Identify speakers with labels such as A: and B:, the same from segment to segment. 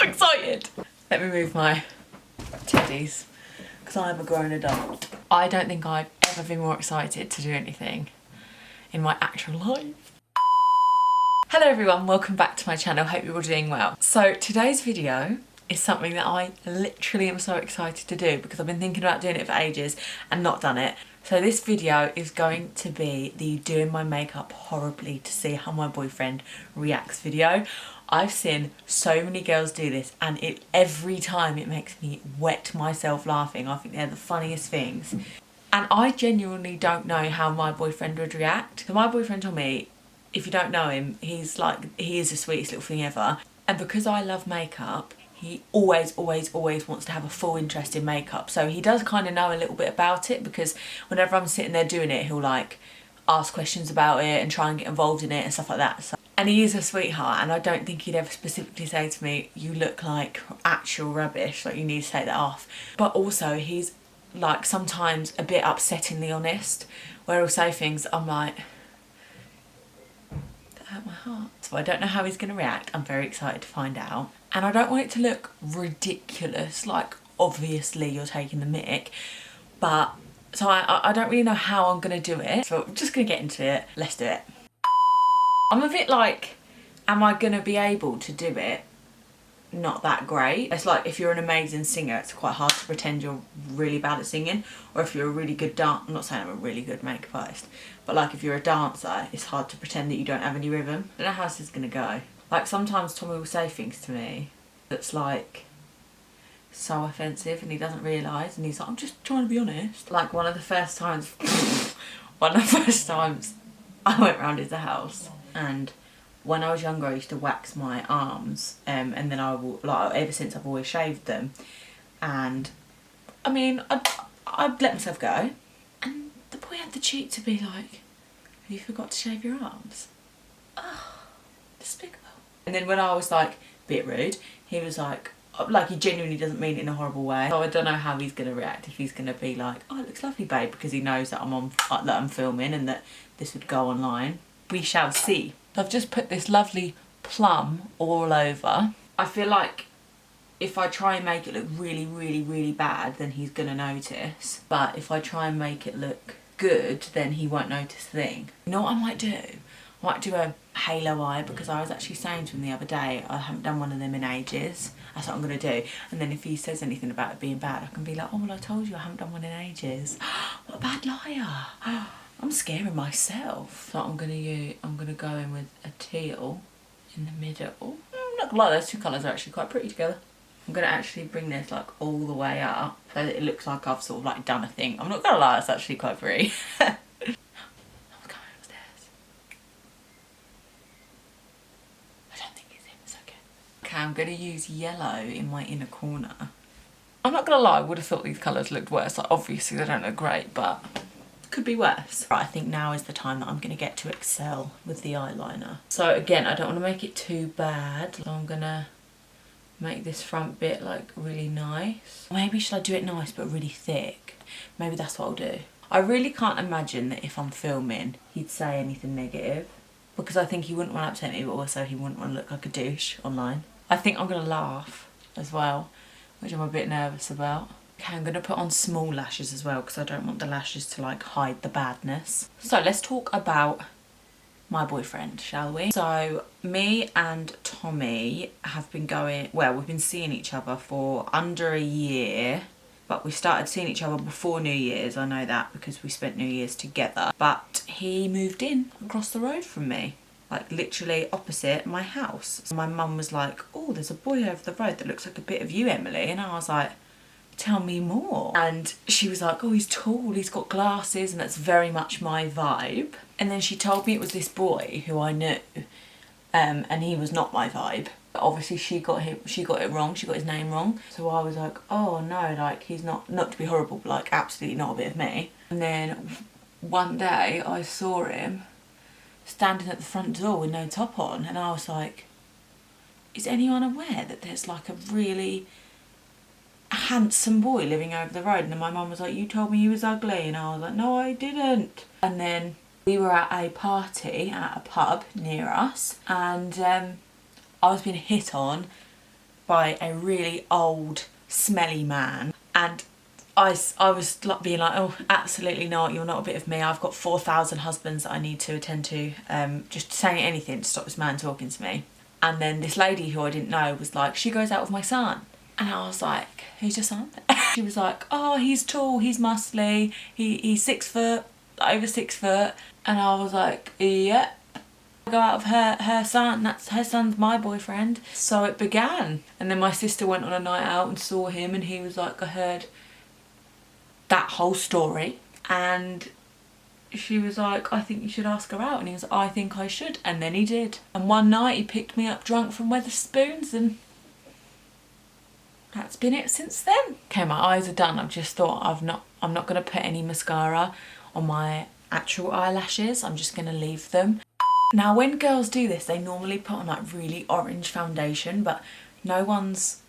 A: so excited. Let me move my teddies because I'm a grown adult. I don't think I've ever been more excited to do anything in my actual life. Hello everyone, welcome back to my channel. Hope you're all doing well. So today's video is something that I literally am so excited to do because I've been thinking about doing it for ages and not done it. So this video is going to be the doing my makeup horribly to see how my boyfriend reacts video. I've seen so many girls do this and every time it makes me wet myself laughing. I think they're the funniest things. And I genuinely don't know how my boyfriend would react. So my boyfriend told me, if you don't know him, he is the sweetest little thing ever. And because I love makeup, he always wants to have a full interest in makeup. So he does kind of know a little bit about it because whenever I'm sitting there doing it, he'll like ask questions about it and try and get involved in it and stuff like that. So, and he is a sweetheart, and I don't think he'd ever specifically say to me, you look like actual rubbish, like you need to take that off. But also he's like sometimes a bit upsettingly honest, where he'll say things I'm like, that hurt my heart. So I don't know how he's going to react. I'm very excited to find out. And I don't want it to look ridiculous, like obviously you're taking the mick, but so I don't really know how I'm going to do it. So I'm just going to get into it. Let's do it. I'm a bit like, am I going to be able to do it? Not that great. It's like if you're an amazing singer, it's quite hard to pretend you're really bad at singing, or if you're a really good I'm not saying I'm a really good makeup artist, but like if you're a dancer, it's hard to pretend that you don't have any rhythm. I don't know how this is going to go. Like sometimes Tommy will say things to me that's like so offensive and he doesn't realise, and he's like, I'm just trying to be honest. Like one of the first times I went round his house, and when I was younger I used to wax my arms, and then I will, like ever since I've always shaved them, and I mean I'd let myself go, and the boy had the cheek to be like, have you forgot to shave your arms? Oh, despicable. And then when I was like, bit rude, he was like he genuinely doesn't mean it in a horrible way. So I don't know how he's going to react, if he's going to be like, oh it looks lovely babe, because he knows that I'm filming and that this would go online. We shall see. I've just put this lovely plum all over. I feel like if I try and make it look really bad, then he's going to notice. But if I try and make it look good, then he won't notice a thing. You know what I might do? I might do a halo eye, because I was actually saying to him the other day, I haven't done one of them in ages. That's what I'm going to do. And then if he says anything about it being bad, I can be like, oh well I told you I haven't done one in ages. What a bad liar. I'm scaring myself. So I'm gonna go in with a teal in the middle. I'm not gonna lie, those two colours are actually quite pretty together. I'm gonna actually bring this like all the way up so that it looks like I've sort of like done a thing. I'm not gonna lie, it's actually quite pretty. I'm going upstairs. I don't think it's him, it's okay. Okay, I'm gonna use yellow in my inner corner. I'm not gonna lie, I would have thought these colours looked worse. Like obviously they don't look great, but could be worse. Right, I think now is the time that I'm going to get to excel with the eyeliner. So again, I don't want to make it too bad. So I'm going to make this front bit like really nice. Maybe should I do it nice but really thick? Maybe that's what I'll do. I really can't imagine that if I'm filming he'd say anything negative, because I think he wouldn't want to upset me, but also he wouldn't want to look like a douche online. I think I'm going to laugh as well, which I'm a bit nervous about. Okay, I'm going to put on small lashes as well because I don't want the lashes to like hide the badness. So let's talk about my boyfriend, shall we? So me and Tommy have been we've been seeing each other for under a year, but we started seeing each other before New Year's. I know that because we spent New Year's together, but he moved in across the road from me, like literally opposite my house. So my mum was like, oh, there's a boy over the road that looks like a bit of you, Emily. And I was like, tell me more. And she was like, oh, he's tall, he's got glasses, and that's very much my vibe. And then she told me it was this boy who I knew, and he was not my vibe. But obviously she got it wrong, she got his name wrong. So I was like, oh no, like he's not to be horrible, but like absolutely not a bit of me. And then one day I saw him standing at the front door with no top on, and I was like, is anyone aware that there's like a really handsome boy living over the road? And then my mum was like, you told me he was ugly. And I was like, no I didn't. And then we were at a party at a pub near us, and I was being hit on by a really old, smelly man, and I was like being like, oh, absolutely not, you're not a bit of me, I've got 4,000 husbands that I need to attend to, just saying anything to stop this man talking to me. And then this lady who I didn't know was like, she goes out with my son. And I was like, who's your son? She was like, oh, he's tall, he's muscly, he's 6 foot, over 6 foot. And I was like, yeah. I go out with her son, her son's my boyfriend. So it began. And then my sister went on a night out and saw him, and he was like, I heard that whole story, and she was like, I think you should ask her out, and he was like, I think I should, and then he did. And one night he picked me up drunk from Wetherspoons, and that's been it since then. Okay, my eyes are done. I've just thought I'm not gonna put any mascara on my actual eyelashes. I'm just gonna leave them. Now when girls do this, they normally put on like really orange foundation, but no one's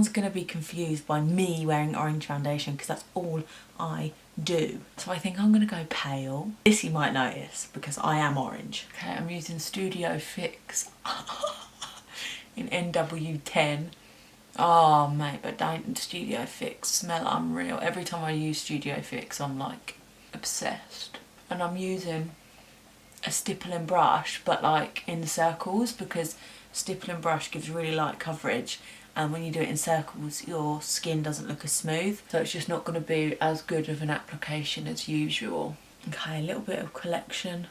A: gonna be confused by me wearing orange foundation, because that's all I do. So I think I'm gonna go pale. This you might notice because I am orange. Okay, I'm using Studio Fix in NW10. Oh mate, but don't Studio Fix smell unreal. Every time I use Studio Fix I'm like obsessed. And I'm using a stippling brush, but like in circles, because stippling brush gives really light coverage, and when you do it in circles your skin doesn't look as smooth, so it's just not going to be as good of an application as usual. Okay, a little bit of Collection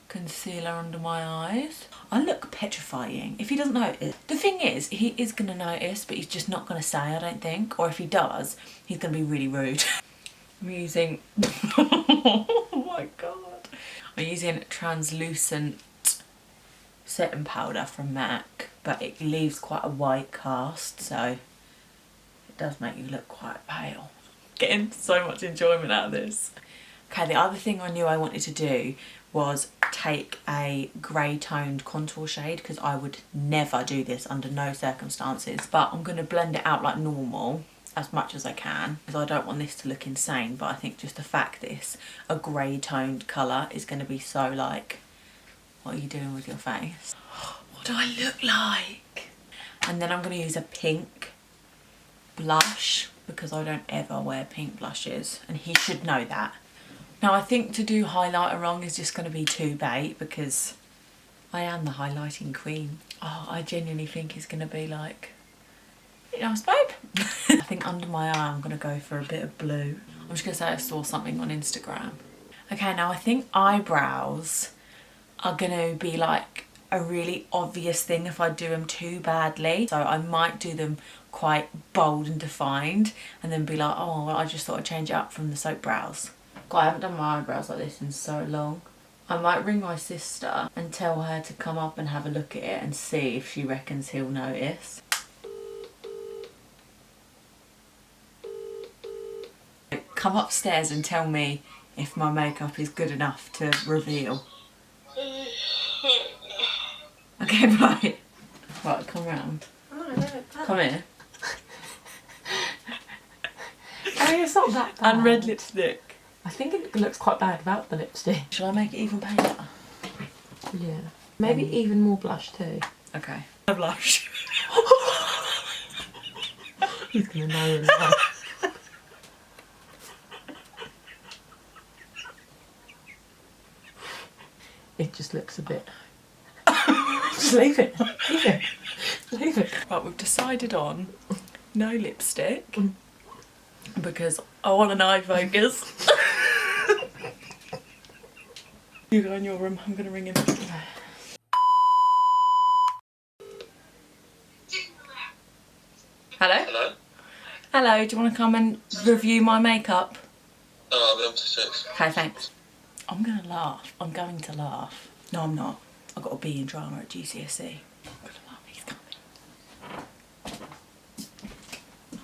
A: concealer under my eyes. I look petrifying. If he doesn't notice, the thing is, he is going to notice, but he's just not going to say, I don't think, or if he does, he's going to be really rude. I'm using oh my god, I'm using translucent setting powder from MAC, but it leaves quite a white cast, so it does make you look quite pale. Getting so much enjoyment out of this. Okay, the other thing I knew I wanted to do was take a grey toned contour shade, because I would never do this under no circumstances, but I'm going to blend it out like normal as much as I can, because I don't want this to look insane, but I think just the fact that it's a grey toned colour is going to be so like, what are you doing with your face? What do I look like? And then I'm going to use a pink blush, because I don't ever wear pink blushes, and he should know that. Now I think to do highlighter wrong is just going to be too bait, because I am the highlighting queen. Oh, I genuinely think it's going to be like, nice babe. I think under my eye I'm going to go for a bit of blue. I'm just going to say I saw something on Instagram. Okay, now I think eyebrows are going to be like a really obvious thing if I do them too badly. So I might do them quite bold and defined, and then be like, oh, well, I just thought I'd change it up from the soap brows. God, I haven't done my eyebrows like this in so long. I might ring my sister and tell her to come up and have a look at it and see if she reckons he'll notice. Come upstairs and tell me if my makeup is good enough to reveal. Okay, right. Right, come round. Come here.
B: I mean, it's not that bad.
A: And red lipstick.
B: I think it looks quite bad without the lipstick.
A: Shall I make it even paler?
B: Yeah. Maybe even more blush too.
A: Okay. A blush.
B: He's gonna know in that. It just looks a bit... Just leave it. Leave it. Leave it.
A: Right, we've decided on no lipstick because I want an eye focus. You go in your room, I'm going to ring him. Hello?
C: Hello?
A: Hello, do you want to come and review my makeup?
C: Oh, I'll be up to 6.
A: Okay, thanks. I'm going to laugh. I'm going to laugh. No, I'm not. I've got a B in drama at GCSE. I'm going to laugh. He's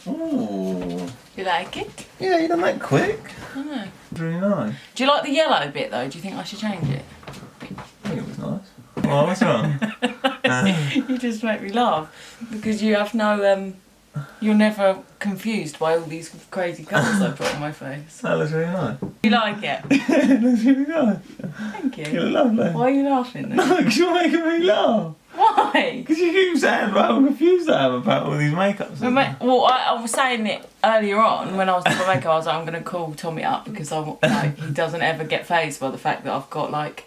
A: coming.
D: Ooh.
A: You like it?
D: Yeah, you done that quick.
A: I know.
D: It's really nice.
A: Do you like the yellow bit though? Do you think I should change it?
D: I think it was nice. Oh, what's wrong?
A: You just make me laugh because you have no you're never confused by all these crazy colours I put on my face.
D: That looks really nice.
A: You like it?
D: It looks really nice.
A: Thank you.
D: You look lovely.
A: Why are you laughing then?
D: No, because you're making me laugh.
A: Why?
D: Because you keep saying about how confused I am about all these makeups.
A: Well, I was saying it earlier on when I was doing my makeup. I was like, I'm going to call Tommy up because he doesn't ever get fazed by the fact that I've got like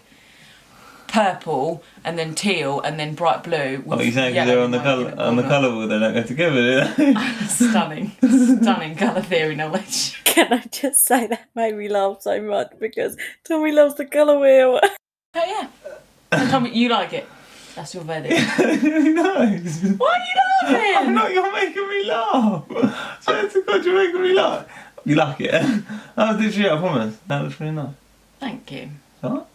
A: purple and then teal and then bright blue.
D: What are you saying? Because they're on the colour wheel, they don't go together, do they?
A: Stunning colour theory knowledge.
B: Can I just say that made me laugh so much because Tommy loves the colour wheel.
A: Oh yeah. And Tommy, you like it? That's your verdict.
D: Really nice.
A: Why are you laughing?
D: I'm not, you're making me laugh. Swear to God, you're making me laugh. You like it? That was literally, I promise. That looks really nice.
A: Thank you.
D: Alright?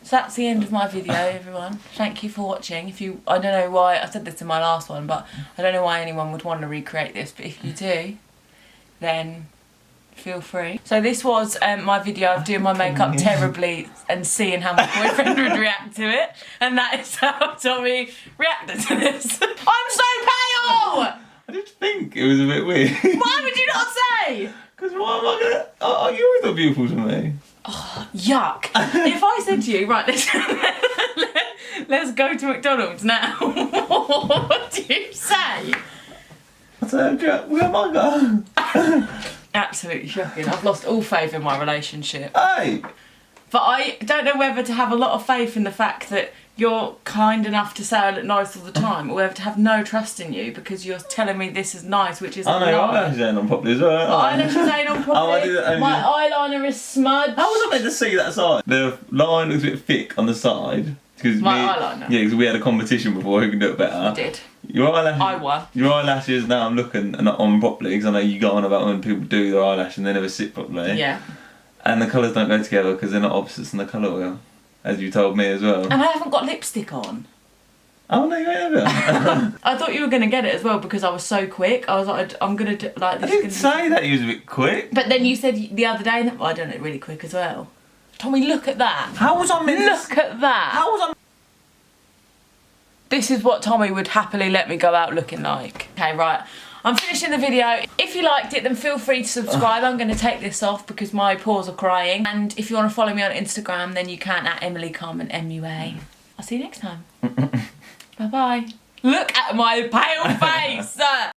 A: So that's the end of my video, everyone. Thank you for watching. I don't know why, I said this in my last one, but I don't know why anyone would want to recreate this, but if you do, then feel free. So this was my video of doing my makeup terribly and seeing how my boyfriend would react to it. And that is how Tommy reacted to this. I'm so pale!
D: I did think it was a bit weird.
A: Why would you not say?
D: Because why am I gonna... Oh, you always look beautiful to me.
A: Oh, yuck. If I said to you, right, let's go to McDonald's now, what do you say?
D: I said, where am I going?
A: Absolutely shocking. I've lost all faith in my relationship.
D: Hey!
A: But I don't know whether to have a lot of faith in the fact that you're kind enough to say I look nice all the time, or whether to have no trust in you because you're telling me this is nice, which isn't
D: I know,
A: nice.
D: your eyelashes ain't on properly as well.
A: My eyelashes ain't on properly. My eyeliner is smudged.
D: How was I meant to see that side? The line looks a bit thick on the side.
A: Eyeliner?
D: Yeah, because we had a competition before who can do it better.
A: I did.
D: Your eyelashes,
A: I won.
D: Your eyelashes, now I'm looking, are not on properly, because I know you go on about when people do their eyelash and they never sit properly.
A: Yeah.
D: And the colours don't go together because they're not opposites in the colour wheel, as you told me as well.
A: And I haven't got lipstick on.
D: Oh no, you ain't ever.
A: I thought you were going to get it as well because I was so quick. I was like, I'm going to do, like this.
D: I didn't say that you was a bit quick.
A: But then you said the other day that I done it really quick as well. Tommy, look at that.
D: How was I meant to...
A: Look at that.
D: How was I...
A: This is what Tommy would happily let me go out looking like. Okay, right. I'm finishing the video. If you liked it, then feel free to subscribe. I'm going to take this off because my paws are crying. And if you want to follow me on Instagram, then you can at Emily Carman, MUA. I'll see you next time. Bye-bye. Look at my pale face.